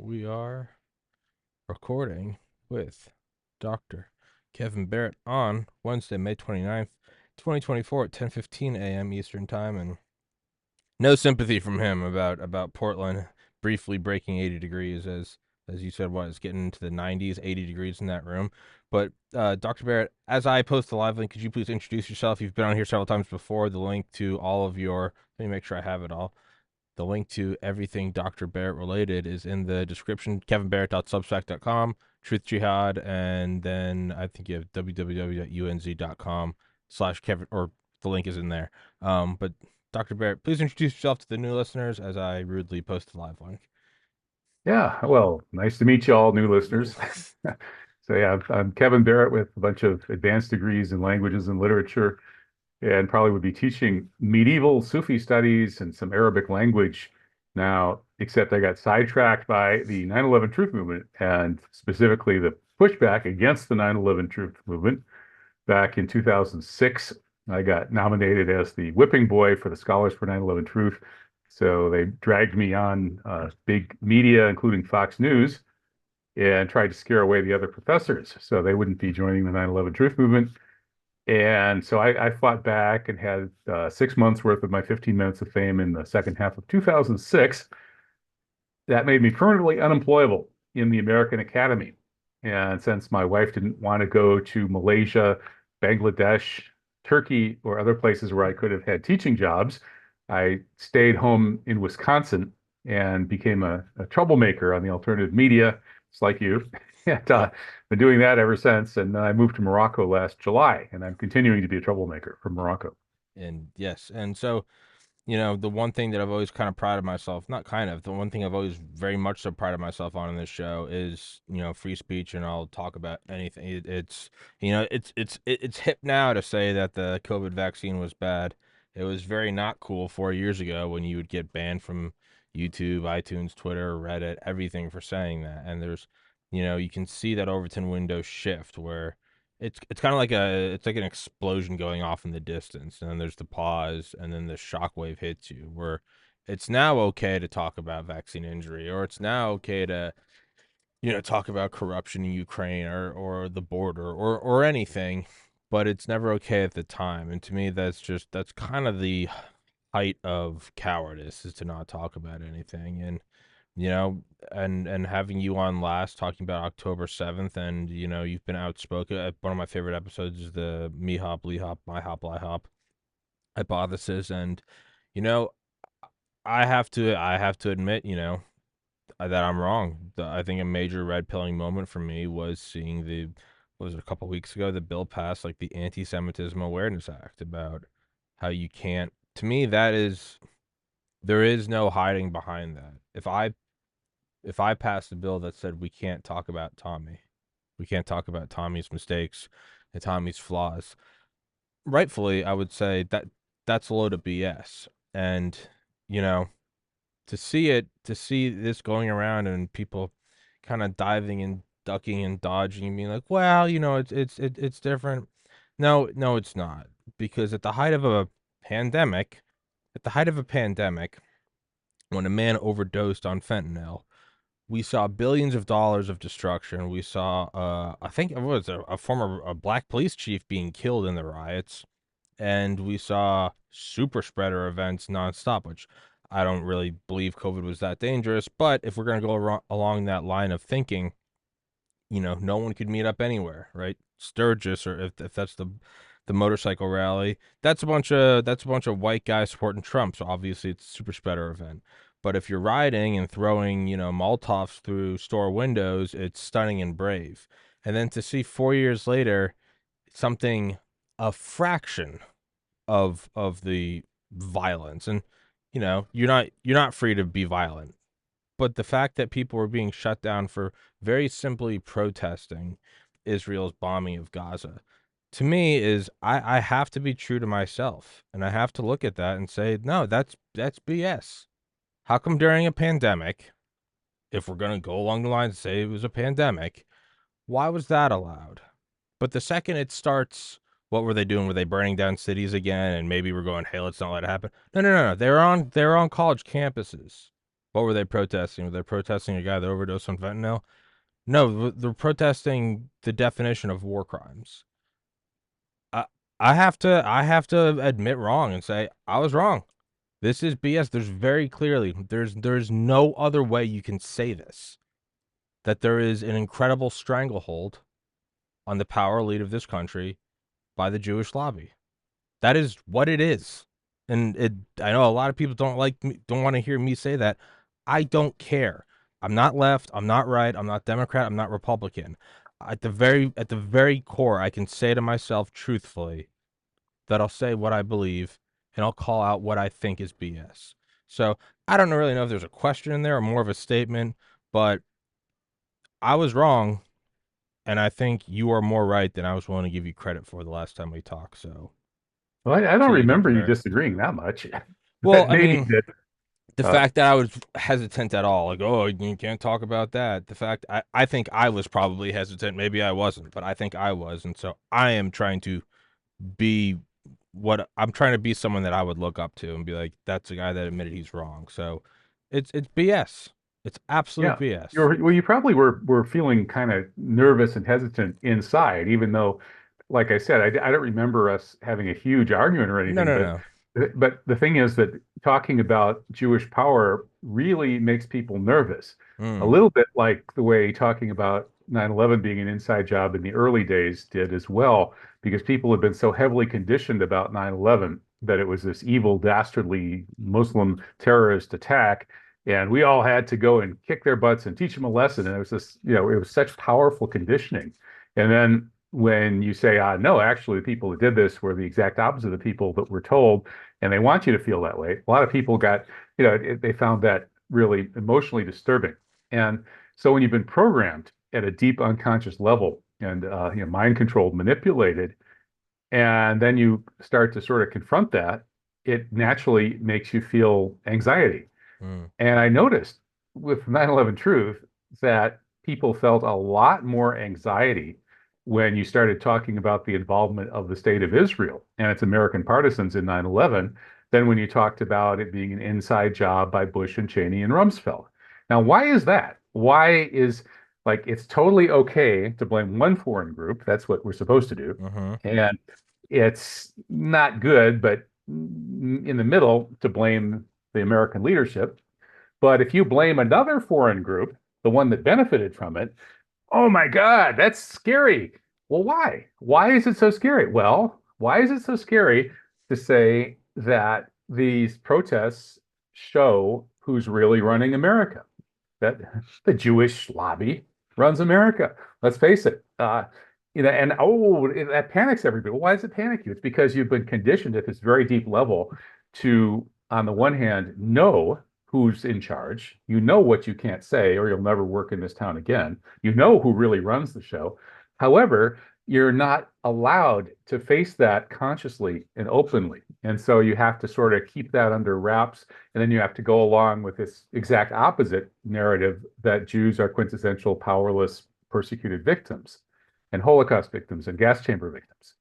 We are recording with Dr. Kevin Barrett on Wednesday, May 29th, 2024 at 10:15 a.m. Eastern Time, and no sympathy from him about Portland briefly breaking 80 degrees as you said, what, it's getting into the 90s, 80 degrees in that room. But Dr. Barrett, as I post the live link, could you please introduce yourself? You've been on here several times before. The link to all of your, let me make sure I have it all. The link to everything Dr. Barrett related is in the description, kevinbarrett.substack.com, Truth Jihad, and then I think you have www.unz.com/Kevin, or the link is in there. But Dr. Barrett, please introduce yourself to the new listeners as I rudely post the live link. Yeah, well, nice to meet you all, new listeners. So yeah, I'm Kevin Barrett with a bunch of advanced degrees in languages and literature, and probably would be teaching medieval Sufi studies and some Arabic language now, except I got sidetracked by the 9/11 Truth Movement, and specifically the pushback against the 9/11 Truth Movement. Back in 2006, I got nominated as the whipping boy for the Scholars for 9/11 Truth. So they dragged me on big media, including Fox News, and tried to scare away the other professors so they wouldn't be joining the 9/11 Truth Movement. And so I fought back and had 6 months worth of my 15 minutes of fame in the second half of 2006. That made me permanently unemployable in the American Academy. And since my wife didn't want to go to Malaysia, Bangladesh, Turkey, or other places where I could have had teaching jobs, I stayed home in Wisconsin and became a troublemaker on the alternative media. It's like you. And Yep. been doing that ever since. And I moved to Morocco last July, and I'm continuing to be a troublemaker from Morocco. And yes, and so, the one thing that I've always kind of prided myself, not kind of, the one thing I've always very much so prided myself on in this show is, free speech, and I'll talk about anything. It's hip now to say that the COVID vaccine was bad. It was very not cool 4 years ago when you would get banned from YouTube, iTunes, Twitter, Reddit, everything for saying that. And there's, you can see that Overton window shift where it's kind of like it's like an explosion going off in the distance, and then there's the pause, and then the shockwave hits you. Where it's now okay to talk about vaccine injury, or it's now okay to talk about corruption in Ukraine or the border or anything, but it's never okay at the time. And to me, that's kind of the height of cowardice, is to not talk about anything. And you know, and having you on last talking about October 7th, and you've been outspoken. One of my favorite episodes is the me hop, lee hop, my hop, lie hop hypothesis, and you know, I have to admit, that I'm wrong. I think a major red pilling moment for me was seeing what was it, a couple weeks ago, the bill passed, like the Anti-Semitism Awareness Act, about how you can't. To me, there is no hiding behind that. If I passed a bill that said we can't talk about Tommy, we can't talk about Tommy's mistakes and Tommy's flaws, rightfully, I would say that that's a load of BS. And, you know, to see this going around and people kind of diving and ducking and dodging and being like, well, it's different. No, no, it's not. Because pandemic, at the height of a pandemic, when a man overdosed on fentanyl, we saw billions of dollars of destruction. We saw, I think it was a black police chief being killed in the riots, and we saw super spreader events nonstop. Which I don't really believe COVID was that dangerous, but if we're gonna go along that line of thinking, no one could meet up anywhere, right? Sturgis, or if that's the motorcycle rally, that's a bunch of white guys supporting Trump. So obviously it's a super spreader event. But if you're riding and throwing, Molotovs through store windows, it's stunning and brave. And then to see 4 years later something a fraction of the violence, and you're not free to be violent, but the fact that people were being shut down for very simply protesting Israel's bombing of Gaza, to me, is I have to be true to myself, and I have to look at that and say, no, that's BS. How come during a pandemic, if we're gonna go along the lines and say it was a pandemic, why was that allowed? But the second it starts, what were they doing? Were they burning down cities again? And maybe we're going, hey, let's not let it happen. No, no, no, no. They're on college campuses. What were they protesting? Were they protesting a guy that overdosed on fentanyl? No, they're protesting the definition of war crimes. I I have to admit wrong and say I was wrong. This is BS. There's no other way you can say this. That there is an incredible stranglehold on the power elite of this country by the Jewish lobby. That is what it is. And I know a lot of people don't want to hear me say that. I don't care. I'm not left, I'm not right, I'm not Democrat, I'm not Republican. At the very core, I can say to myself truthfully that I'll say what I believe and I'll call out what I think is BS. So, I don't really know if there's a question in there or more of a statement, but I was wrong and I think you are more right than I was willing to give you credit for the last time we talked. So, Well, I don't see you again, remember you Barrett. disagreeing that much. Well, But I maybe mean, that, the uh, fact that I was hesitant at all, like, oh, you can't talk about that. The fact I think I was probably hesitant. Maybe I wasn't, but I think I was. And so I am trying to be what I'm trying to be someone that I would look up to and be like, that's a guy that admitted he's wrong. So it's BS. It's absolute yeah, BS. you probably were feeling kind of nervous and hesitant inside, even though, like I said, I don't remember us having a huge argument or No, anything. no, no. But the thing is that talking about Jewish power really makes people nervous. A Mm, little bit like the way talking about 9/11 being an inside job in the early days did as well, because people had been so heavily conditioned about 9/11 that it was this evil, dastardly Muslim terrorist attack. And we all had to go and kick their butts and teach them a lesson. And it was this, it was such powerful conditioning. And then when you say, no, actually, the people who did this were the exact opposite of the people that were told, and they want you to feel that way. A lot of people got, they found that really emotionally disturbing. And so when you've been programmed at a deep unconscious level and mind controlled, manipulated, and then you start to sort of confront that, it naturally makes you feel anxiety. mm, And I noticed with 9/11 Truth that people felt a lot more anxiety when you started talking about the involvement of the state of Israel and its American partisans in 9/11 than when you talked about it being an inside job by Bush and Cheney and Rumsfeld. Now, why is that? Why is like it's totally okay to blame one foreign group? That's what we're supposed to do. mm-hmm, And it's not good, but in the middle to blame the American leadership. But if you blame another foreign group, the one that benefited from it, oh my God, that's scary. Well, why? Why is it so scary? Well, why is it so scary to say that these protests show who's really running America? That the Jewish lobby runs America. Let's face it. And that panics everybody. Well, why does it panic you? It's because you've been conditioned at this very deep level to, on the one hand, know who's in charge. You know what you can't say, or you'll never work in this town again. You know who really runs the show. However, you're not allowed to face that consciously and openly. And so you have to sort of keep that under wraps. And then you have to go along with this exact opposite narrative that Jews are quintessential, powerless, persecuted victims and Holocaust victims and gas chamber victims.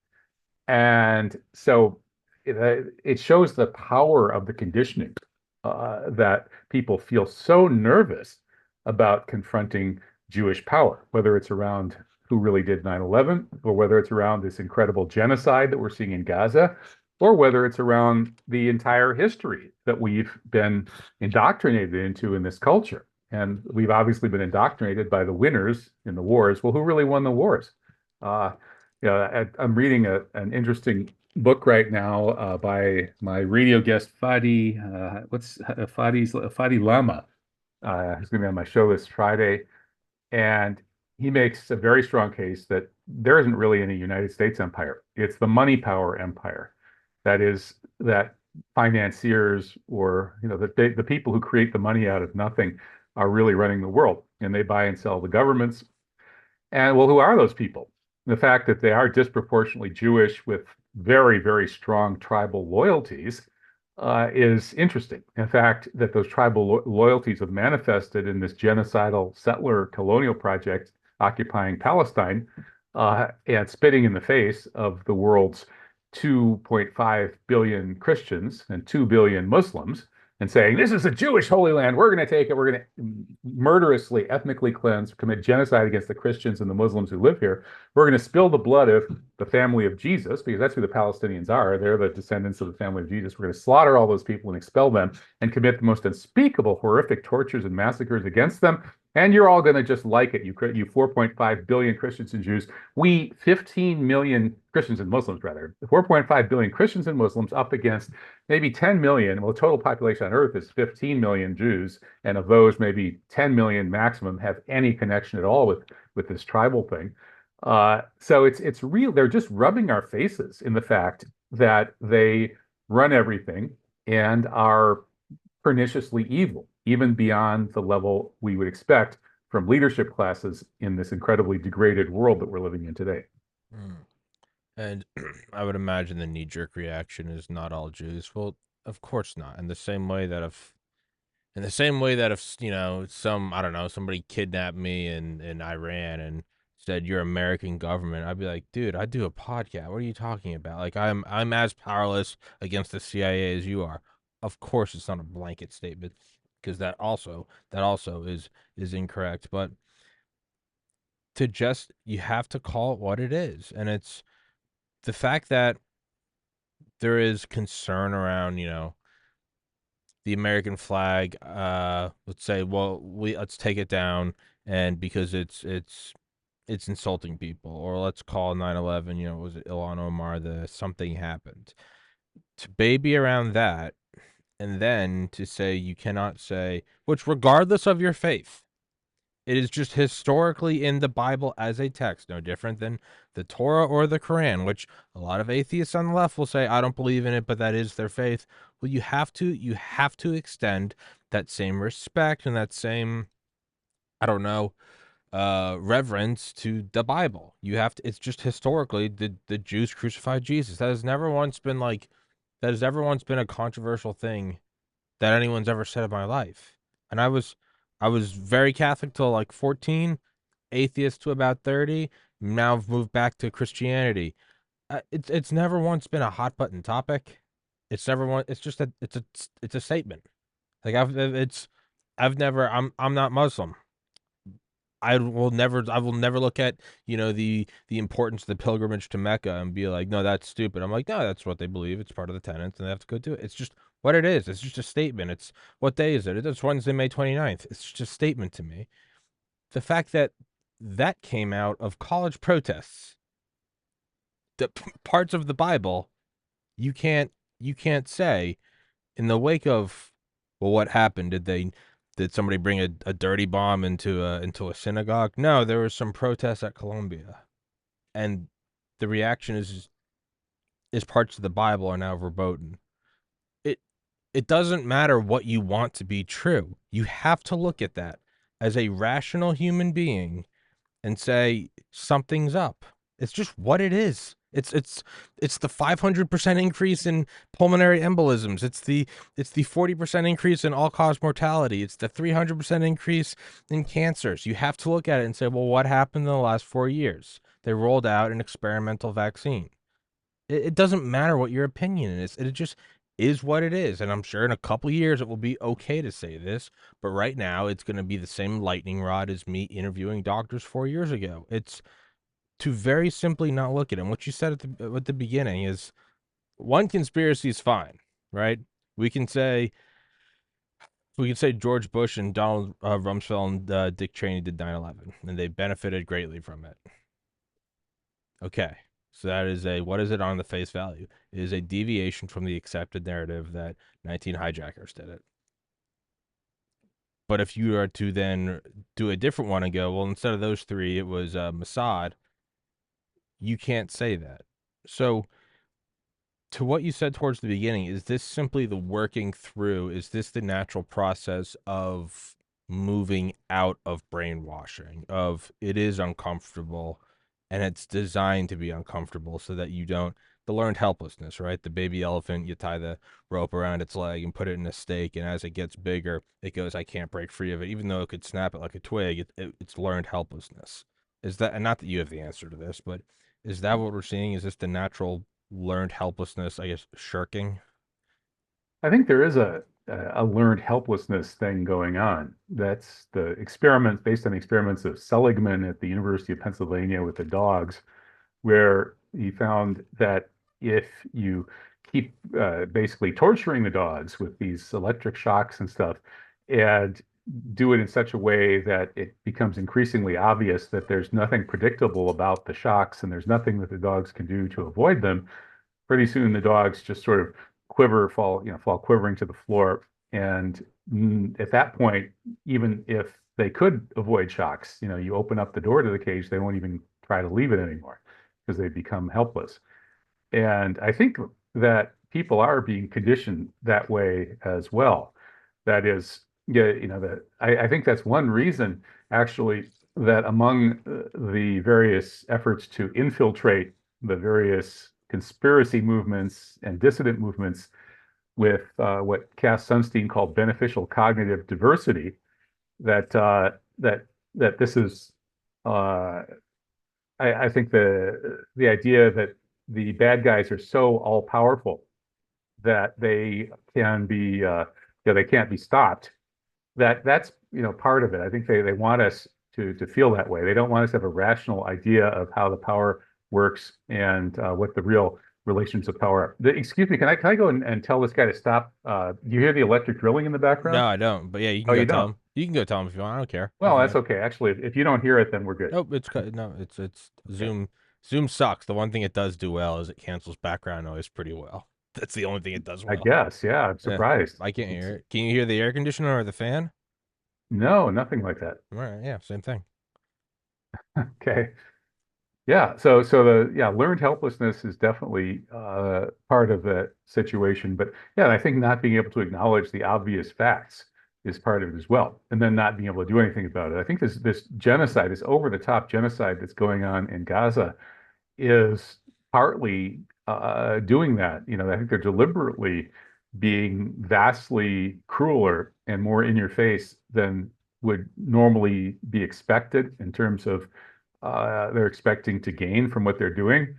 And so it shows the power of the conditioning that people feel so nervous about confronting Jewish power, whether it's around who really did 9/11, or whether it's around this incredible genocide that we're seeing in Gaza, or whether it's around the entire history that we've been indoctrinated into in this culture. And we've obviously been indoctrinated by the winners in the wars. Well, who really won the wars? Uh, I'm reading an interesting book right now by my radio guest Fadi. What's Fadi Lama? Who's going to be on my show this Friday, and he makes a very strong case that there isn't really any United States empire. It's the money power empire. That is that financiers or the people who create the money out of nothing are really running the world, and they buy and sell the governments. And well, who are those people? The fact that they are disproportionately Jewish with very, very strong tribal loyalties is interesting. In fact, that those tribal loyalties have manifested in this genocidal settler colonial project occupying Palestine and spitting in the face of the world's 2.5 billion Christians and 2 billion Muslims. and saying, this is a Jewish holy land. We're going to take it. We're going to murderously, ethnically cleanse, commit genocide against the Christians and the Muslims who live here. We're going to spill the blood of the family of Jesus, because that's who the Palestinians are. They're the descendants of the family of Jesus. We're going to slaughter all those people and expel them and commit the most unspeakable, horrific tortures and massacres against them. And you're all going to just like it. You 4.5 billion Christians and Jews. We 15 million Christians and Muslims, rather. 4.5 billion Christians and Muslims up against maybe 10 million. Well, the total population on Earth is 15 million Jews. And of those, maybe 10 million maximum have any connection at all with this tribal thing. So it's real. They're just rubbing our faces in the fact that they run everything and are perniciously evil, even beyond the level we would expect from leadership classes in this incredibly degraded world that we're living in today. Mm. And I would imagine the knee-jerk reaction is not all Jews. Well, of course not. In the same way that if some, I don't know, somebody kidnapped me in Iran and said you're American government, I'd be like, dude, I do a podcast. What are you talking about? Like I'm as powerless against the CIA as you are. Of course, it's not a blanket statement because that also is incorrect. But you have to call it what it is, and it's the fact that there is concern around the American flag. Let's say, well, let's take it down, and because it's insulting people, or let's call 9/11. Was it Ilhan Omar? The something happened to baby around that, and then to say you cannot say, which regardless of your faith. It is just historically in the Bible as a text, no different than the Torah or the Quran, which a lot of atheists on the left will say, I don't believe in it, but that is their faith. Well, you have to extend that same respect and that same, I don't know, reverence to the Bible. It's just historically the Jews crucified Jesus. That has never once been a controversial thing that anyone's ever said in my life. And I was very Catholic till like 14, atheist to about 30. Now I've moved back to Christianity. It's never once been a hot button topic. It's just it's a statement. Like I've never I'm not Muslim. I will never look at the importance of the pilgrimage to Mecca and be like, no, that's stupid. I'm like, no, that's what they believe. It's part of the tenets, and they have to go do it. It's just what it is. It's just a statement. It's what day is it? It's Wednesday, May 29th. It's just a statement to me. The fact that that came out of college protests, the parts of the Bible you can't you can't say in the wake of, well, what happened? Did somebody bring a dirty bomb into a synagogue? No, there was some protests at Columbia, and the reaction is parts of the Bible are now verboten. It it doesn't matter what you want to be true. You have to look at that as a rational human being and say something's up. It's just what it is. It's the 500% increase in pulmonary embolisms. It's the 40% increase in all cause mortality. It's the 300% increase in cancers. You have to look at it and say, well, what happened in the last 4 years? They rolled out an experimental vaccine. It doesn't matter what your opinion is. It just is what it is. And I'm sure in a couple years it will be okay to say this, but right now it's going to be the same lightning rod as me interviewing doctors 4 years ago. It's to very simply not look at it. And what you said at the beginning is one conspiracy is fine, right? We can say George Bush and Donald Rumsfeld and Dick Cheney did 9/11, and they benefited greatly from it. Okay. So that is what is it on the face value? It is a deviation from the accepted narrative that 19 hijackers did it. But if you are to then do a different one and go, well, instead of those three, it was Mossad, you can't say that. So to what you said towards the beginning, is this simply the working through? Is this the natural process of moving out of brainwashing? Of it is uncomfortable and it's designed to be uncomfortable so that you don't, the learned helplessness, right? The baby elephant, you tie the rope around its leg and put it in a stake, and as it gets bigger, it goes, I can't break free of it. Even though it could snap it like a twig, it's learned helplessness. Is that, and not that you have the answer to this, but is that what we're seeing? Is this the natural learned helplessness, I guess, shirking? I think there is a learned helplessness thing going on. That's the experiment based on the experiments of Seligman at the University of Pennsylvania with the dogs, where he found that if you keep basically torturing the dogs with these electric shocks and stuff, and do it in such a way that it becomes increasingly obvious that there's nothing predictable about the shocks and there's nothing that the dogs can do to avoid them, pretty soon the dogs just sort of fall quivering to the floor. And at that point, even if they could avoid shocks, you open up the door to the cage, they won't even try to leave it anymore because they become helpless. And I think that people are being conditioned that way as well. That is, yeah, that I think that's one reason actually that among the various efforts to infiltrate the various conspiracy movements and dissident movements with what Cass Sunstein called beneficial cognitive diversity, that that this is uh, I think the idea that the bad guys are so all powerful that they can be they can't be stopped. That's part of it. I think they want us to feel that way. They don't want us to have a rational idea of how the power works and what the real relations of power are. Excuse me, can I go and tell this guy to stop? Do you hear the electric drilling in the No, background? I don't. But yeah, you can Oh, go you tell don't? him. You can go tell him if you want. I don't care. Well, Doesn't that's matter. okay. Actually, if you don't hear it, then we're good. Nope, no, it's Okay. Zoom. Zoom sucks. The one thing it does do well is it cancels background noise pretty well. That's the only thing it does I well. guess. Yeah, I'm Yeah, surprised. I can't It's hear it. Can you hear the air conditioner or the fan? no, nothing like that. All right, yeah, same thing. Okay. Yeah, so the learned helplessness is definitely part of the situation, but yeah, and I think not being able to acknowledge the obvious facts is part of it as well, and then not being able to do anything about it. I think this genocide, this over the top genocide that's going on in Gaza, is partly doing that. I think they're deliberately being vastly crueler and more in your face than would normally be expected in terms of they're expecting to gain from what they're doing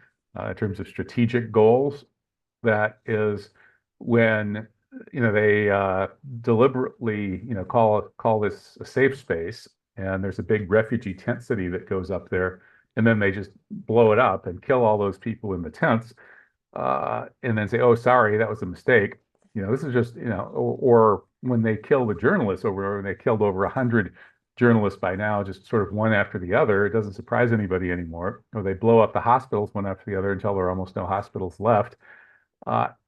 in terms of strategic goals. That is when they deliberately call this a safe space, and there's a big refugee tent city that goes up there, and then they just blow it up and kill all those people in the tents, and then say, "Oh, sorry, that was a mistake." This is just or when they kill the journalists over, when they killed over 100 journalists by now, just sort of one after the other. It doesn't surprise anybody anymore. Or they blow up the hospitals one after the other until there are almost no hospitals left.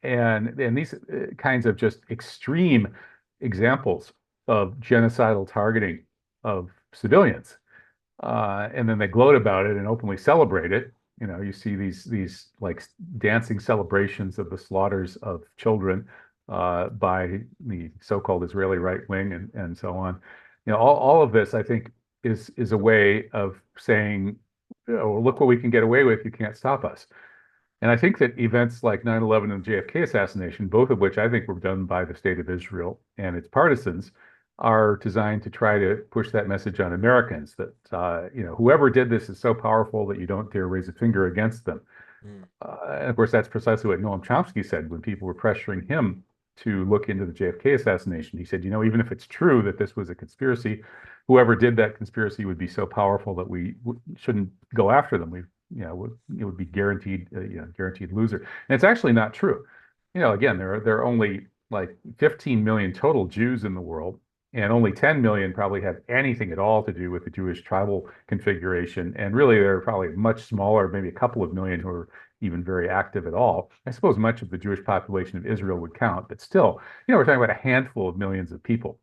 And these kinds of just extreme examples of genocidal targeting of civilians, and then they gloat about it and openly celebrate it. You see these like dancing celebrations of the slaughters of children by the so-called Israeli right wing and so on. All of this, I think, is a way of saying, look what we can get away with. You can't stop us. And I think that events like 9/11 and the JFK assassination, both of which I think were done by the state of Israel and its partisans, are designed to try to push that message on Americans that whoever did this is so powerful that you don't dare raise a finger against them. Mm. And of course, that's precisely what Noam Chomsky said when people were pressuring him to look into the JFK assassination. He said, even if it's true that this was a conspiracy, whoever did that conspiracy would be so powerful that we shouldn't go after them. It would be guaranteed, guaranteed loser. And it's actually not true. Again, there are only like 15 million total Jews in the world, and only 10 million probably have anything at all to do with the Jewish tribal configuration. And really, there are probably much smaller, maybe a couple of million who are even very active at all. I suppose much of the Jewish population of Israel would count, but still, we're talking about a handful of millions of people.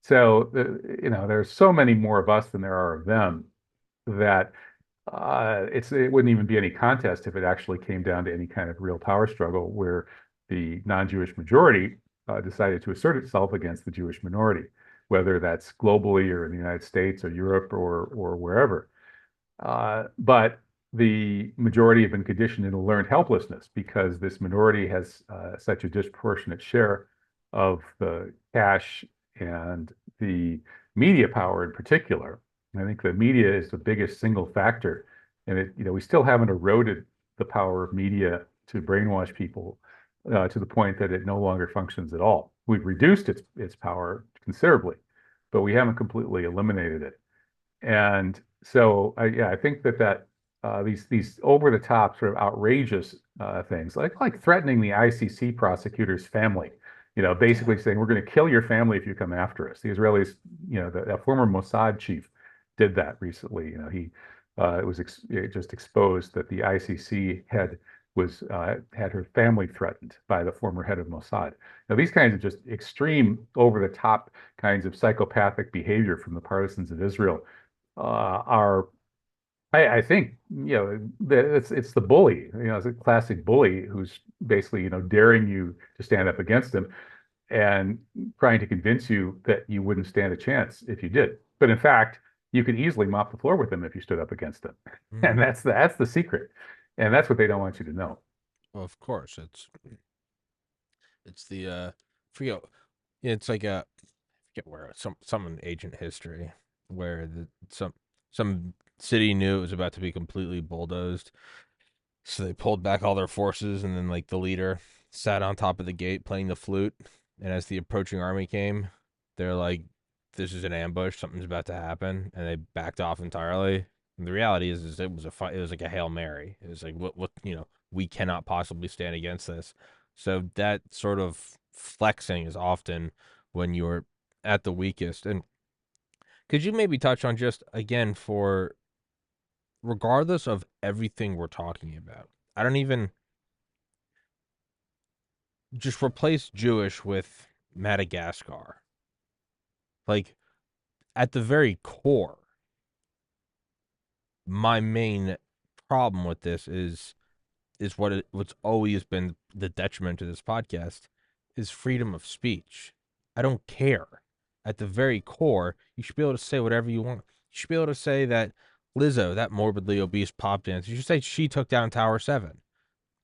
So, there's so many more of us than there are of them that it wouldn't even be any contest if it actually came down to any kind of real power struggle where the non-Jewish majority decided to assert itself against the Jewish minority, whether that's globally or in the United States or Europe or wherever. But the majority have been conditioned into learned helplessness because this minority has such a disproportionate share of the cash and the media power in particular. And I think the media is the biggest single factor. And we still haven't eroded the power of media to brainwash people to the point that it no longer functions at all. we've reduced its power considerably, but we haven't completely eliminated it. And so, yeah, I think that these over the top sort of outrageous things, like threatening the ICC prosecutor's family, basically saying we're going to kill your family if you come after us. The Israelis, the former Mossad chief did that recently. He it was just exposed that the ICC head was had her family threatened by the former head of Mossad. Now, these kinds of just extreme, over the top kinds of psychopathic behavior from the partisans of Israel are, I think, it's the bully, it's a classic bully who's basically, daring you to stand up against him and trying to convince you that you wouldn't stand a chance if you did. But in fact, you could easily mop the floor with him if you stood up against him. And Mm. that's the secret. And that's what they don't want you to know. Well, of course, it's the forget it's like a forget where some in ancient history where some city knew it was about to be completely bulldozed. So they pulled back all their forces, and then like the leader sat on top of the gate playing the flute. And as the approaching army came, they're like, "This is an ambush. Something's about to happen," and they backed off entirely. And the reality is it was a fight. It was like a hail mary. It was like, what, we cannot possibly stand against this. So that sort of flexing is often when you're at the weakest. And could you maybe touch on just again for regardless of everything we're talking about? I don't even just replace Jewish with Madagascar. Like at the very core, my main problem with this is what's always been the detriment to this podcast is freedom of speech. I don't care. At the very core, you should be able to say whatever you want. You should be able to say that Lizzo, that morbidly obese pop dancer, you should say she took down Tower 7.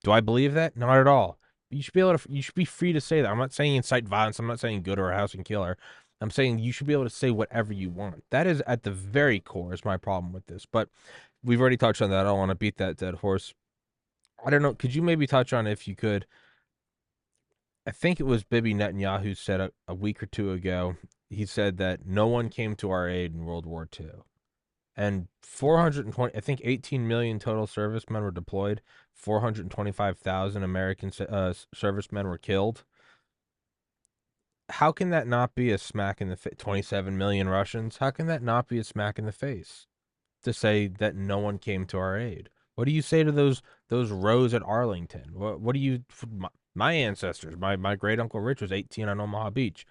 Do I believe that? Not at all. You should be able to. You should be free to say that. I'm not saying incite violence. I'm not saying go to her house and kill her. I'm saying you should be able to say whatever you want. That is at the very core is my problem with this. But we've already touched on that. I don't want to beat that dead horse. I don't know. Could you maybe touch on if you could? I think it was Bibi Netanyahu said a week or two ago. He said that no one came to our aid in World War II. And 420, I think 18 million total servicemen were deployed. 425,000 American servicemen were killed. How can that not be a smack in the face? 27 million Russians. How can that not be a smack in the face to say that no one came to our aid? What do you say to those rows at Arlington? What do you my ancestors, my great uncle Rich was 18 on Omaha Beach.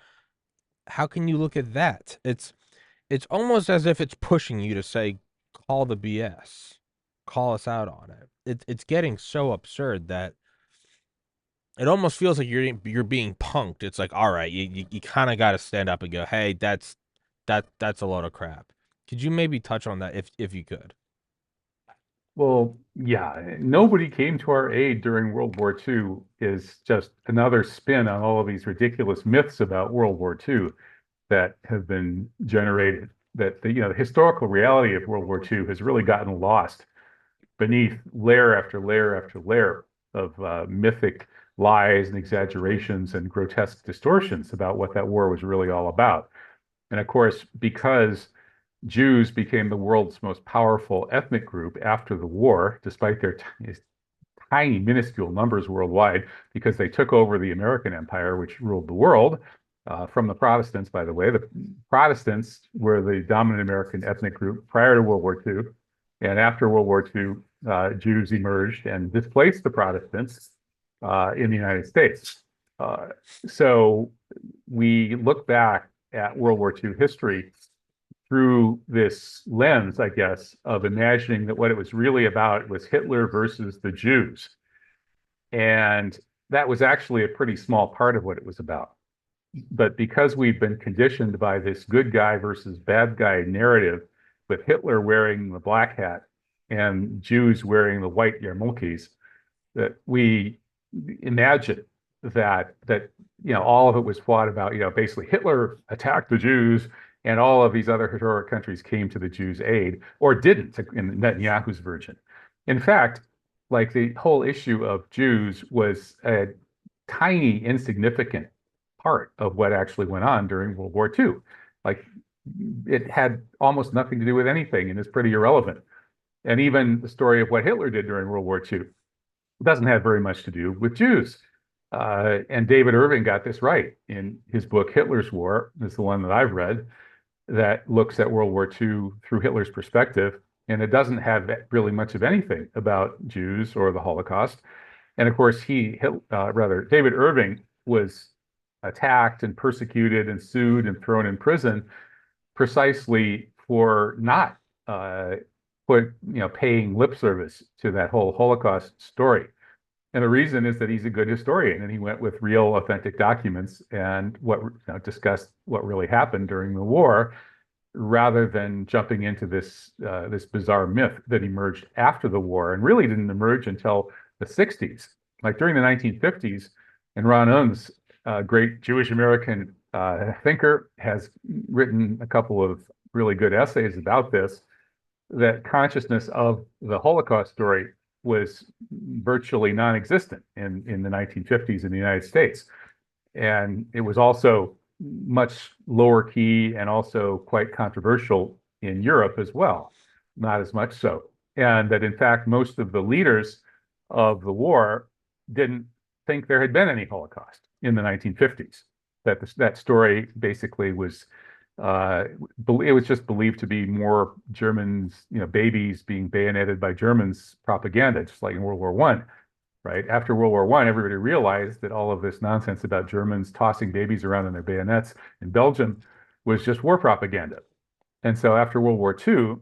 How can you look at that? It's almost as if it's pushing you to say, call the BS, call us out on it. It's getting so absurd that it almost feels like you're being punked. It's like, all right, you kind of got to stand up and go, hey, that's a load of crap. Could you maybe touch on that if you could? Well, yeah, nobody came to our aid during World War II is just another spin on all of these ridiculous myths about World War II that have been generated. That the historical reality of World War II has really gotten lost beneath layer after layer after layer of mythic lies and exaggerations and grotesque distortions about what that war was really all about. And of course, because Jews became the world's most powerful ethnic group after the war, despite their tiny, minuscule numbers worldwide, because they took over the American empire, which ruled the world from the Protestants, by the way. The Protestants were the dominant American ethnic group prior to World War II. And after World War II, Jews emerged and displaced the Protestants in the United States. So we look back at World War II history through this lens, I guess, of imagining that what it was really about was Hitler versus the Jews. And that was actually a pretty small part of what it was about. But because we've been conditioned by this good guy versus bad guy narrative, with Hitler wearing the black hat and Jews wearing the white yarmulkes, that we imagine that all of it was fought about, basically Hitler attacked the Jews and all of these other historic countries came to the Jews' aid or didn't in Netanyahu's version. In fact, like the whole issue of Jews was a tiny, insignificant part of what actually went on during World War II. Like it had almost nothing to do with anything and is pretty irrelevant. And even the story of what Hitler did during World War II doesn't have very much to do with Jews. And David Irving got this right in his book, Hitler's War. Is the one that I've read that looks at World War II through Hitler's perspective. And it doesn't have really much of anything about Jews or the Holocaust. And of course, David Irving was attacked and persecuted and sued and thrown in prison precisely for not paying lip service to that whole Holocaust story. And the reason is that he's a good historian and he went with real authentic documents and discussed what really happened during the war rather than jumping into this bizarre myth that emerged after the war and really didn't emerge until the 60s. Like during the 1950s, and Ron Unz, a great Jewish American thinker, has written a couple of really good essays about this, that consciousness of the Holocaust story was virtually non-existent in the 1950s in the United States. And it was also much lower key and also quite controversial in Europe as well, not as much so. And that in fact, most of the leaders of the war didn't think there had been any Holocaust in the 1950s. That story basically was it was just believed to be more Germans, babies being bayoneted by Germans propaganda, just like in World War I, right? After World War I, everybody realized that all of this nonsense about Germans tossing babies around in their bayonets in Belgium was just war propaganda. And so after World War II,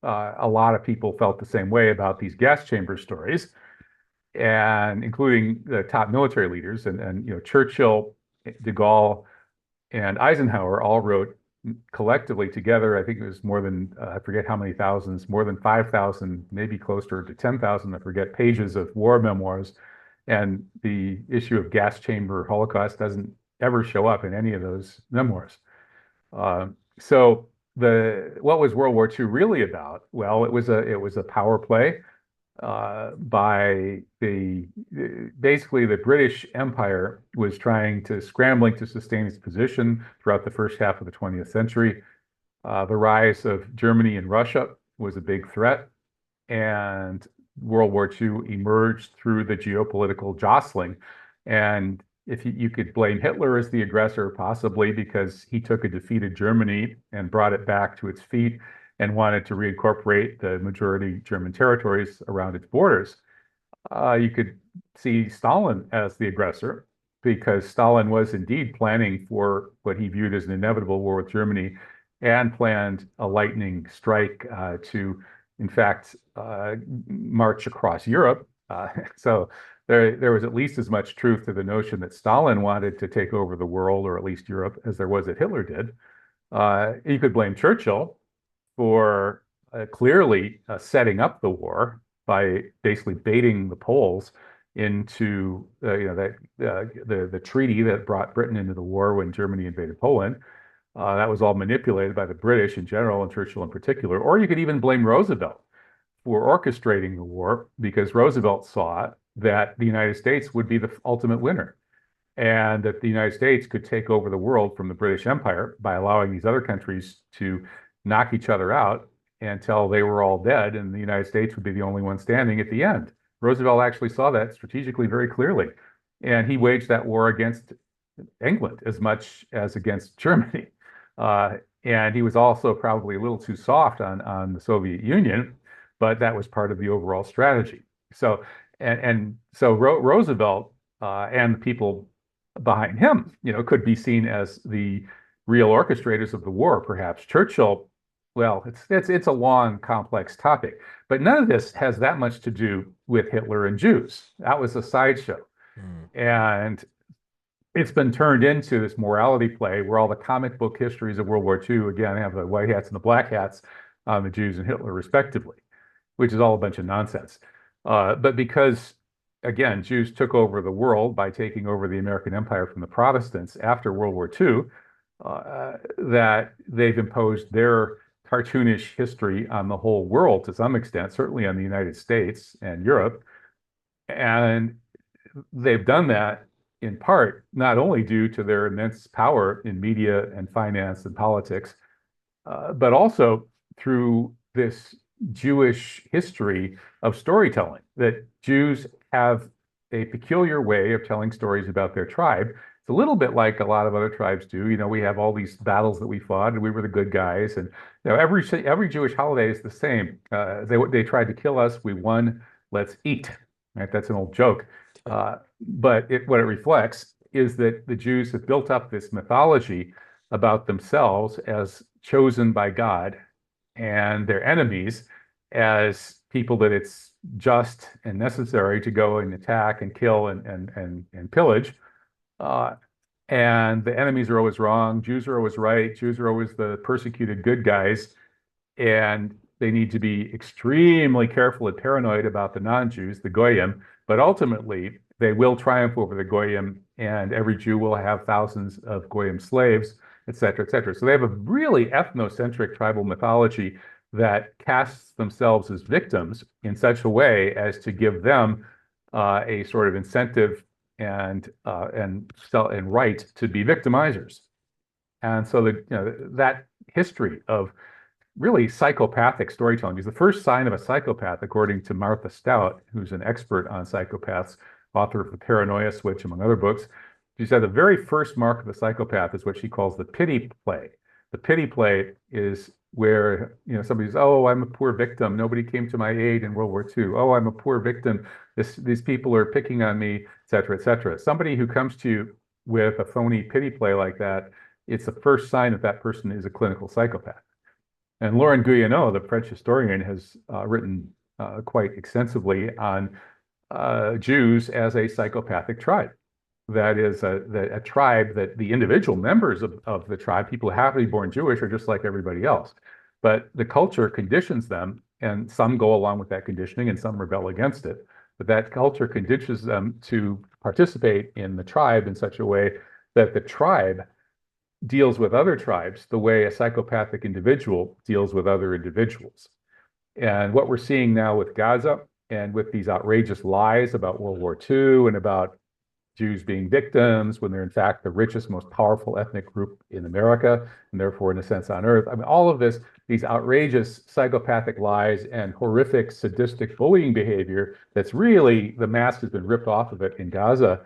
a lot of people felt the same way about these gas chamber stories, and including the top military leaders and Churchill, de Gaulle, and Eisenhower all wrote collectively together. I think it was more than I forget how many thousands, more than 5,000, maybe closer to 10,000, I forget, pages of war memoirs. And the issue of gas chamber Holocaust doesn't ever show up in any of those memoirs. So what was World War II really about? Well, it was a power play by basically the British Empire was scrambling to sustain its position throughout the first half of the 20th century. The rise of Germany and Russia was a big threat, and World War II emerged through the geopolitical jostling. And if you could blame Hitler as the aggressor, possibly because he took a defeated Germany and brought it back to its feet and wanted to reincorporate the majority German territories around its borders. You could see Stalin as the aggressor because Stalin was indeed planning for what he viewed as an inevitable war with Germany and planned a lightning strike to, in fact, march across Europe. So there was at least as much truth to the notion that Stalin wanted to take over the world, or at least Europe, as there was that Hitler did. You could blame Churchill for clearly setting up the war by basically baiting the Poles into the treaty that brought Britain into the war when Germany invaded Poland. That was all manipulated by the British in general and Churchill in particular. Or you could even blame Roosevelt for orchestrating the war because Roosevelt saw that the United States would be the ultimate winner and that the United States could take over the world from the British Empire by allowing these other countries to knock each other out until they were all dead, and the United States would be the only one standing at the end. Roosevelt actually saw that strategically very clearly, and he waged that war against England as much as against Germany. And he was also probably a little too soft on the Soviet Union, but that was part of the overall strategy. So Roosevelt and the people behind him, could be seen as the real orchestrators of the war. Perhaps Churchill, well, it's a long, complex topic, but none of this has that much to do with Hitler and Jews. That was a sideshow, and it's been turned into this morality play where all the comic book histories of World War II again have the white hats and the black hats on the Jews and Hitler respectively, which is all a bunch of nonsense. But because, again, Jews took over the world by taking over the American Empire from the Protestants after World War II, that they've imposed their cartoonish history on the whole world to some extent, certainly on the United States and Europe. And they've done that in part not only due to their immense power in media and finance and politics, but also through this Jewish history of storytelling, that Jews have a peculiar way of telling stories about their tribe. It's a little bit like a lot of other tribes do. We have all these battles that we fought, and we were the good guys. And every Jewish holiday is the same. They tried to kill us. We won. Let's eat. Right? That's an old joke. But what it reflects is that the Jews have built up this mythology about themselves as chosen by God and their enemies as people that it's just and necessary to go and attack and kill and pillage. Uh, and the enemies are always wrong. Jews are always right. Jews are always the persecuted good guys. And they need to be extremely careful and paranoid about the non-Jews, the Goyim. But ultimately, they will triumph over the Goyim, and every Jew will have thousands of Goyim slaves, et cetera, et cetera. So they have a really ethnocentric tribal mythology that casts themselves as victims in such a way as to give them a sort of incentive and right to be victimizers. And so that history of really psychopathic storytelling is the first sign of a psychopath, according to Martha Stout, who's an expert on psychopaths, author of The Paranoia Switch, among other books. She said the very first mark of a psychopath is what she calls the pity play. The pity play is where somebody's, oh, I'm a poor victim. Nobody came to my aid in World War II. Oh, I'm a poor victim. These people are picking on me, et cetera, et cetera. Somebody who comes to you with a phony pity play like that, it's the first sign that that person is a clinical psychopath. And Laurent Guyonneau, the French historian, has written quite extensively on Jews as a psychopathic tribe. That is a tribe that the individual members of the tribe, people who happen to be born Jewish, are just like everybody else. But the culture conditions them, and some go along with that conditioning and some rebel against it. But that culture conditions them to participate in the tribe in such a way that the tribe deals with other tribes the way a psychopathic individual deals with other individuals. And what we're seeing now with Gaza and with these outrageous lies about World War II and about Jews being victims when they're in fact the richest, most powerful ethnic group in America, and therefore, in a sense, on earth. I mean, all of this, these outrageous psychopathic lies and horrific sadistic bullying behavior that's really, the mask has been ripped off of it in Gaza,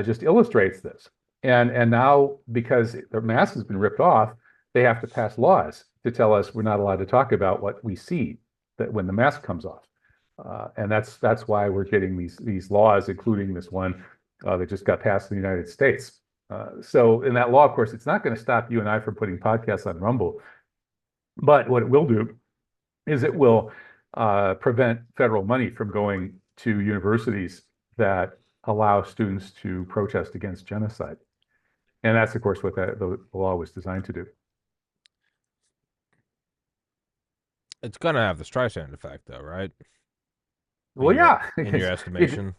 just illustrates this. And now, because the mask has been ripped off, they have to pass laws to tell us we're not allowed to talk about what we see that when the mask comes off. And that's why we're getting these laws, including this one that just got passed in the United States. So in that law, of course, it's not going to stop you and I from putting podcasts on Rumble. But what it will do is it will prevent federal money from going to universities that allow students to protest against genocide. And that's, of course, what the law was designed to do. It's gonna have the Streisand effect, though, right? Well, yeah, In your estimation.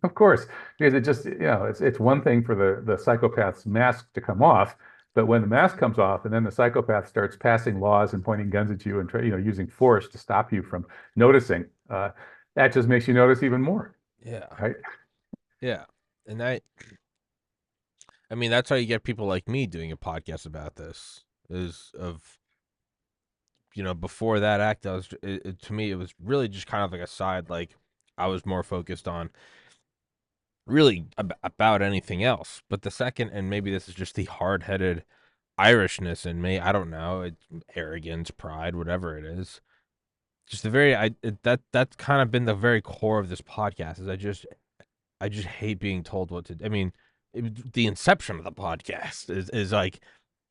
of course, because it just, it's one thing for the psychopath's mask to come off, but when the mask comes off and then the psychopath starts passing laws and pointing guns at you and using force to stop you from noticing, that just makes you notice even more, Yeah. right? Yeah. And I mean, that's how you get people like me doing a podcast about this. Is of before that act, to me it was really just kind of like a side. Like I was more focused on really about anything else. But the second, and maybe this is just the hard headed Irishness in me. I don't know. Arrogance, pride, whatever it is. Just the very that's kind of been the very core of this podcast. Is I just hate being told what to. I mean, the inception of the podcast is like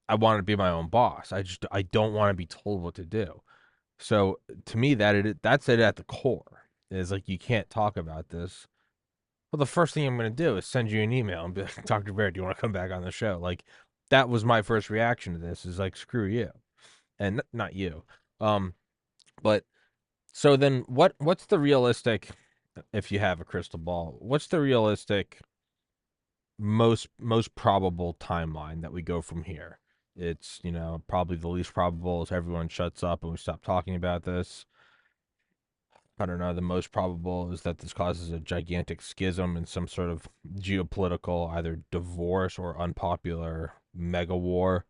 I want to be my own boss. I don't want to be told what to do. So to me, that's it at the core. Is like you can't talk about this. Well, the first thing I'm going to do is send you an email and be like, Dr. Barrett, do you want to come back on the show? Like that was my first reaction to this. Is like screw you, and not you. But so then what's the realistic, if you have a crystal ball, what's the realistic most probable timeline that we go from here? It's, probably the least probable is everyone shuts up and we stop talking about this. I don't know. The most probable is that this causes a gigantic schism and some sort of geopolitical, either divorce or unpopular mega war.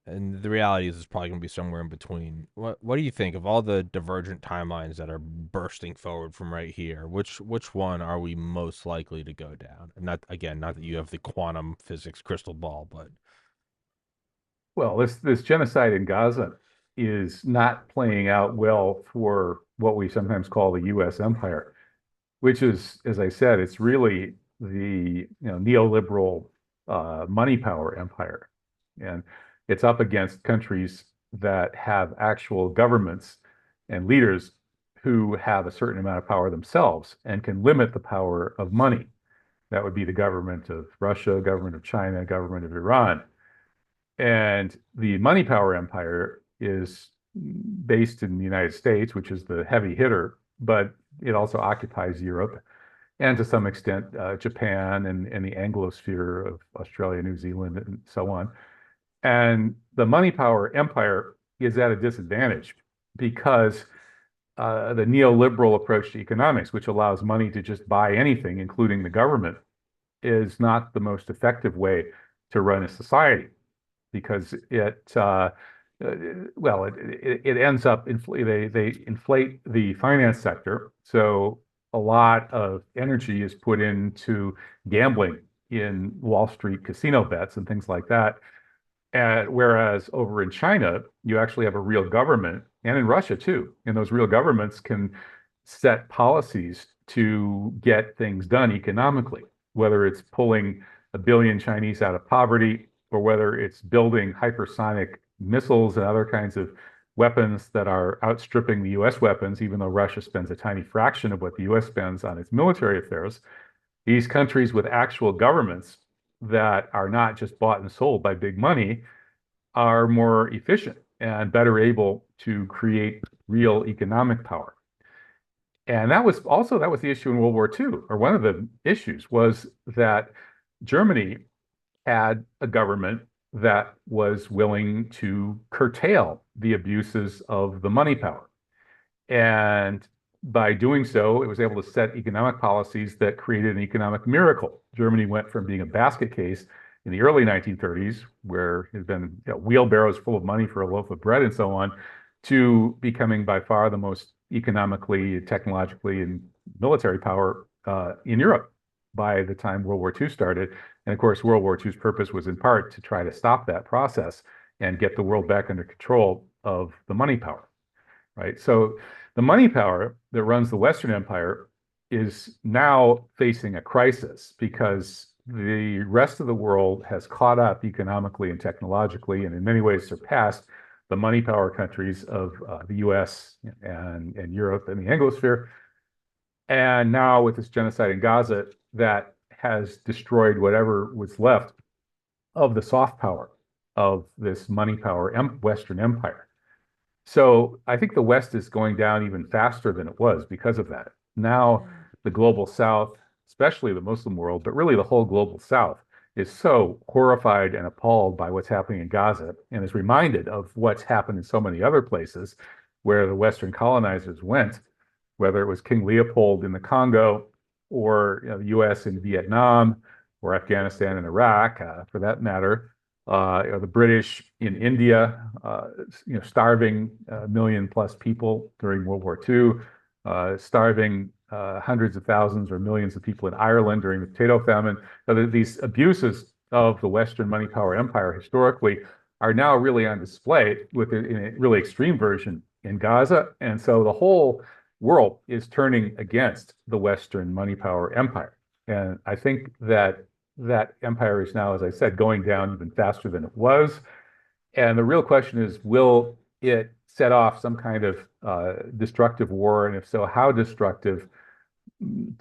And the reality is, it's probably going to be somewhere in between. What do you think of all the divergent timelines that are bursting forward from right here? Which one are we most likely to go down? And not again, not that you have the quantum physics crystal ball, but Well, this genocide in Gaza is not playing out well for what we sometimes call the U.S. empire, which is, as I said, it's really the neoliberal money power empire, and it's up against countries that have actual governments and leaders who have a certain amount of power themselves and can limit the power of money. That would be the government of Russia, government of China, government of Iran. And the money power empire is based in the United States, which is the heavy hitter, but it also occupies Europe and to some extent Japan and the Anglosphere of Australia, New Zealand, and so on. And the money power empire is at a disadvantage because the neoliberal approach to economics, which allows money to just buy anything, including the government, is not the most effective way to run a society because it ends up they inflate the finance sector. So a lot of energy is put into gambling in Wall Street casino bets and things like that. Whereas over in China, you actually have a real government, and in Russia too. And those real governments can set policies to get things done economically, whether it's pulling a billion Chinese out of poverty or whether it's building hypersonic missiles and other kinds of weapons that are outstripping the US weapons, even though Russia spends a tiny fraction of what the US spends on its military affairs. These countries with actual governments that are not just bought and sold by big money are more efficient and better able to create real economic power. And that was the issue in World War II, or one of the issues was that Germany had a government that was willing to curtail the abuses of the money power. And by doing so, it was able to set economic policies that created an economic miracle. Germany went from being a basket case in the early 1930s, where it had been wheelbarrows full of money for a loaf of bread and so on, to becoming by far the most economically, technologically, and military power in Europe by the time World War II started. And of course, World War II's purpose was in part to try to stop that process and get the world back under control of the money power, right? So the money power that runs the Western Empire is now facing a crisis because the rest of the world has caught up economically and technologically, and in many ways surpassed the money power countries of the US and Europe and the Anglosphere. And now with this genocide in Gaza, that has destroyed whatever was left of the soft power of this money power Western empire. So I think the West is going down even faster than it was because of that. Now, the global South, especially the Muslim world, but really the whole global South, is so horrified and appalled by what's happening in Gaza and is reminded of what's happened in so many other places where the Western colonizers went, whether it was King Leopold in the Congo or the US in Vietnam or Afghanistan and Iraq, for that matter, the British in India, starving a million plus people during World War II, starving hundreds of thousands or millions of people in Ireland during the potato famine. These abuses of the Western money power empire historically are now really on display with in a really extreme version in Gaza. And so the whole world is turning against the Western money power empire. And I think that that empire is now, as I said, going down even faster than it was. And the real question is, will it set off some kind of destructive war? And if so, how destructive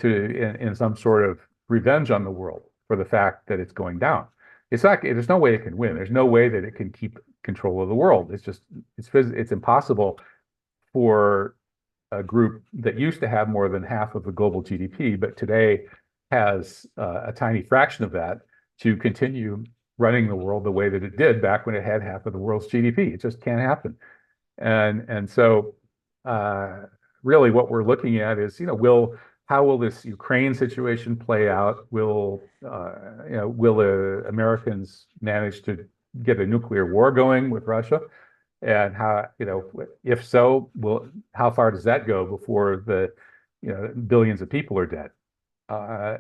in some sort of revenge on the world for the fact that it's going down? It's not, there's no way it can win. There's no way that it can keep control of the world. It's impossible for a group that used to have more than half of the global GDP, but today has a tiny fraction of that to continue running the world the way that it did back when it had half of the world's GDP. It just can't happen. And so really what we're looking at is, will how will this Ukraine situation play out? Will Americans manage to get a nuclear war going with Russia? And if so, how far does that go before billions of people are dead?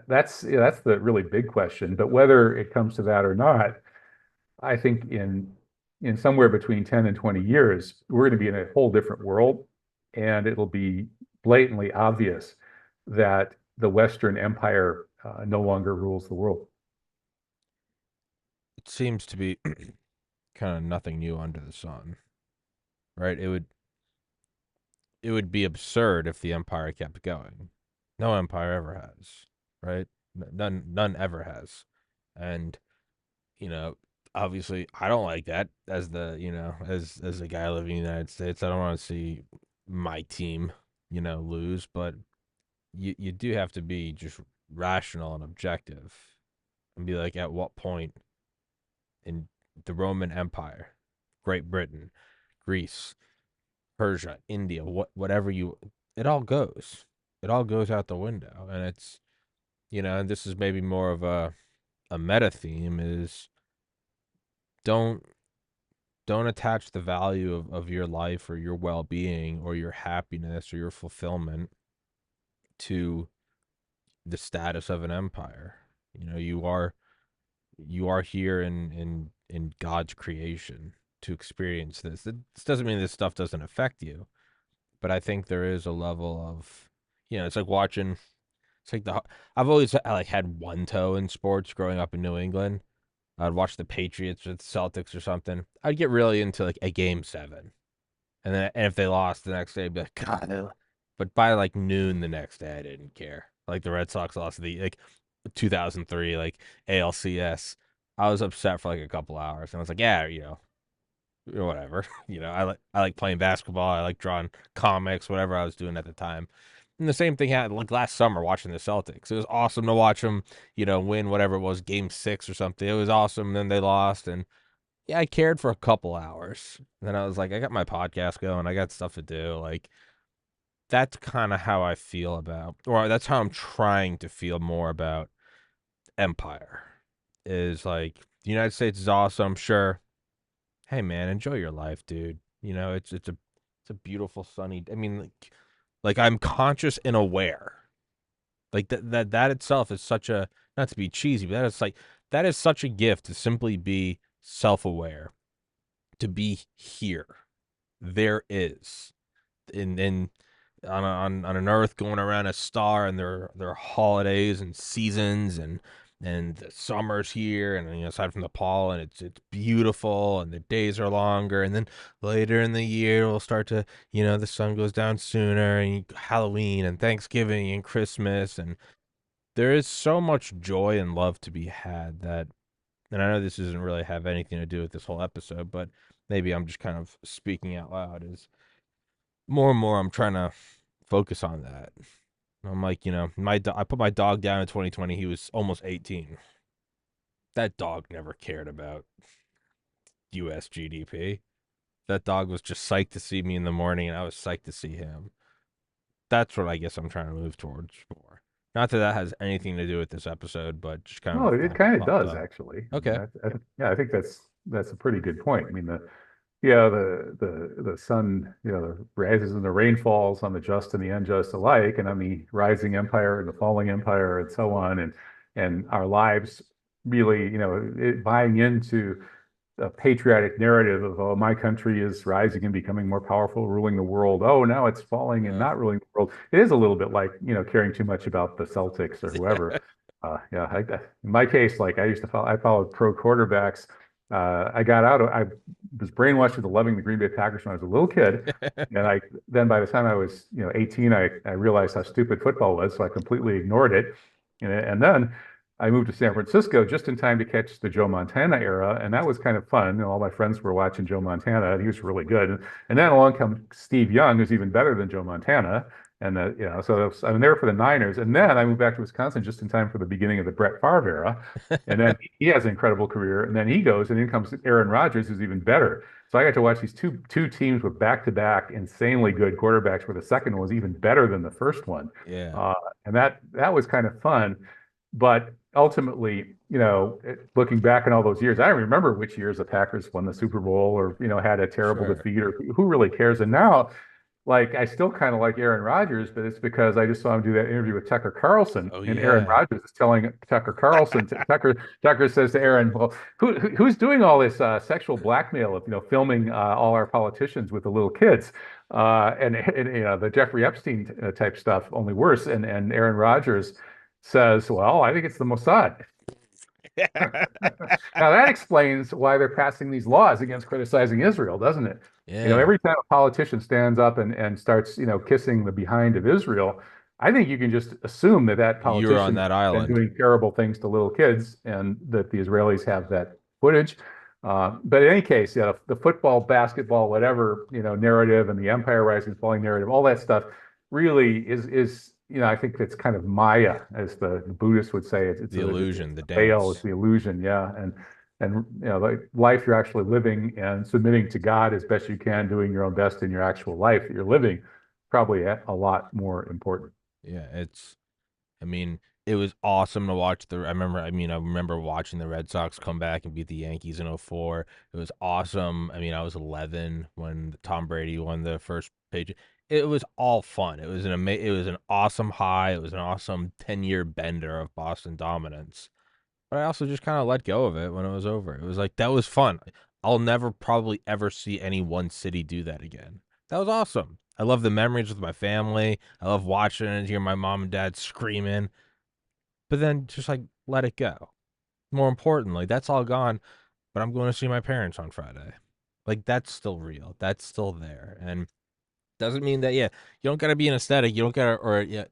That's the really big question. But whether it comes to that or not, I think in somewhere between 10 and 20 years, we're going to be in a whole different world, and it'll be blatantly obvious that the Western Empire no longer rules the world. It seems to be kind of nothing new under the sun, right? It would be absurd if the empire kept going. No empire ever has, right? None ever has. And, you know, obviously I don't like that as as a guy living in the United States. I don't want to see my team, lose, but you do have to be just rational and objective and be like, at what point in the Roman Empire, Great Britain, Greece, Persia, India, whatever it all goes. It all goes out the window. And and this is maybe more of a meta theme is don't don't attach the value of your life or your well-being or your happiness or your fulfillment to the status of an empire. You are here in God's creation to experience this. This doesn't mean this stuff doesn't affect you, but I think there is a level of, it's like watching. It's like I've always like had one toe in sports growing up in New England. I'd watch the Patriots or the Celtics or something. I'd get really into like a game seven, and if they lost the next day, I'd be like, God. But by like noon the next day, I didn't care. Like the Red Sox lost the 2003 like ALCS. I was upset for like a couple hours, and I was like, yeah, whatever. I like playing basketball. I like drawing comics, whatever I was doing at the time. And the same thing happened like last summer watching the Celtics. It was awesome to watch them, win whatever it was, game six or something. It was awesome. Then they lost, and yeah, I cared for a couple hours. And then I was like, I got my podcast going. I got stuff to do. Like that's kind of how I feel about, or that's how I'm trying to feel more about empire. Is like the United States is awesome, sure. Hey man, enjoy your life, dude. It's a beautiful sunny. I mean, like I'm conscious and aware. Like that itself is such a, not to be cheesy, but that is such a gift to simply be self-aware, to be here. There is in on an earth going around a star, and there are holidays and seasons, and the summer's here, and aside from the pollen, it's beautiful, and the days are longer, and then later in the year we'll start to, the sun goes down sooner, and Halloween and Thanksgiving and Christmas, and there is so much joy and love to be had that, and I know this doesn't really have anything to do with this whole episode, but maybe I'm just kind of speaking out loud, is more and more I'm trying to focus on that. I'm like, I put my dog down in 2020. He was almost 18. That dog never cared about U.S. GDP. That dog was just psyched to see me in the morning, and I was psyched to see him. That's what I guess I'm trying to move towards more. Not that that has anything to do with this episode, but just kind No, of it kind of popped does up. actually. Okay. Yeah, I think that's a pretty good point. I mean, yeah, the sun, rises and the rain falls on the just and the unjust alike, and on the rising empire and the falling empire, and so on, and our lives really, buying into a patriotic narrative of, oh, my country is rising and becoming more powerful, ruling the world. Oh, now it's falling and Uh, not ruling the world. It is a little bit like, caring too much about the Celtics or whoever. Yeah, in my case, like I followed pro quarterbacks. I was brainwashed into loving the Green Bay Packers when I was a little kid. And then by the time I was, 18, I realized how stupid football was. So I completely ignored it. And then I moved to San Francisco just in time to catch the Joe Montana era, and that was kind of fun. All my friends were watching Joe Montana, and he was really good. And then along comes Steve Young, who's even better than Joe Montana. And so I'm there for the Niners, and then I moved back to Wisconsin just in time for the beginning of the Brett Favre era. And then he has an incredible career, and then he goes, and in comes Aaron Rodgers, who's even better. So I got to watch these two teams with back-to-back insanely good quarterbacks, where the second one was even better than the first one. Yeah, Uh, and that was kind of fun. But ultimately, looking back on all those years, I don't remember which years the Packers won the Super Bowl or, had a terrible sure. defeat, or who really cares. And now, like, I still kind of like Aaron Rodgers, but it's because I just saw him do that interview with Tucker Carlson, Oh and Aaron yeah. Rodgers is telling Tucker Carlson. Tucker says to Aaron, "Well, who's doing all this sexual blackmail of filming all our politicians with the little kids, and the Jeffrey Epstein type stuff, only worse." And Aaron Rodgers says, "Well, I think it's the Mossad." Now that explains why they're passing these laws against criticizing Israel, doesn't it? Yeah. Every time a politician stands up and starts, kissing the behind of Israel, I think you can just assume that that You were on politician that has been island. doing terrible things to little kids, and that the Israelis have that footage. But in any case, yeah, the football, basketball, whatever, narrative, and the empire rising, falling narrative, all that stuff really is, I think it's kind of Maya, as the Buddhists would say. The It's illusion, the a veil, it's dance. the illusion, yeah. And the life you're actually living and submitting to God as best you can, doing your own best in your actual life that you're living, probably a lot more important. Yeah, I mean, it was awesome to watch I remember watching the Red Sox come back and beat the Yankees in '04. It was awesome. I mean, I was 11 when Tom Brady won the first page. It was all fun. It was an awesome high. It was an awesome 10-year bender of Boston dominance. But I also just kind of let go of it when it was over. It was like that was fun. I'll never probably ever see any one city do that again. That was awesome. I love the memories with my family. I love watching and hear my mom and dad screaming. But then just like let it go. More importantly, that's all gone. But I'm going to see my parents on Friday. Like that's still real. That's still there. And doesn't mean that you don't gotta be an aesthetic. You don't gotta or yeah,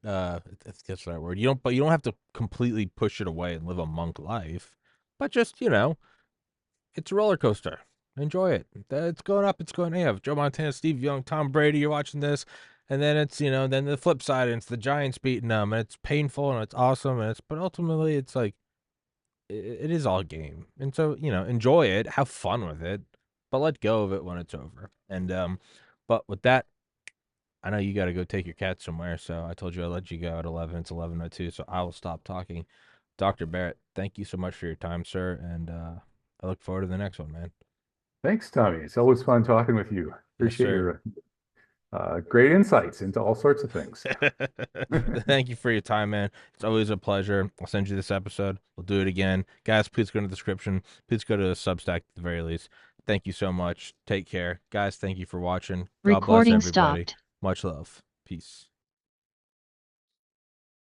if that's the right word. You don't have to completely push it away and live a monk life. But just, it's a roller coaster. Enjoy it. It's going up, it's going down. Joe Montana, Steve Young, Tom Brady, you're watching this, and then it's, then the flip side, and it's the Giants beating them, and it's painful and it's awesome, but ultimately it's like it is all game. And so, enjoy it, have fun with it, but let go of it when it's over. And but with that, I know you got to go take your cat somewhere, so I told you I'd let you go at 11. It's 11:02, so I will stop talking. Dr. Barrett, thank you so much for your time, sir, and I look forward to the next one, man. Thanks, Tommy. It's always fun talking with you. Yes, Appreciate sir. your great insights into all sorts of things. Thank you for your time, man. It's always a pleasure. I'll send you this episode. We'll do it again. Guys, please go to the description. Please go to the Substack at the very least. Thank you so much. Take care. Guys, thank you for watching. God bless Recording everybody. stopped. Much love. Peace.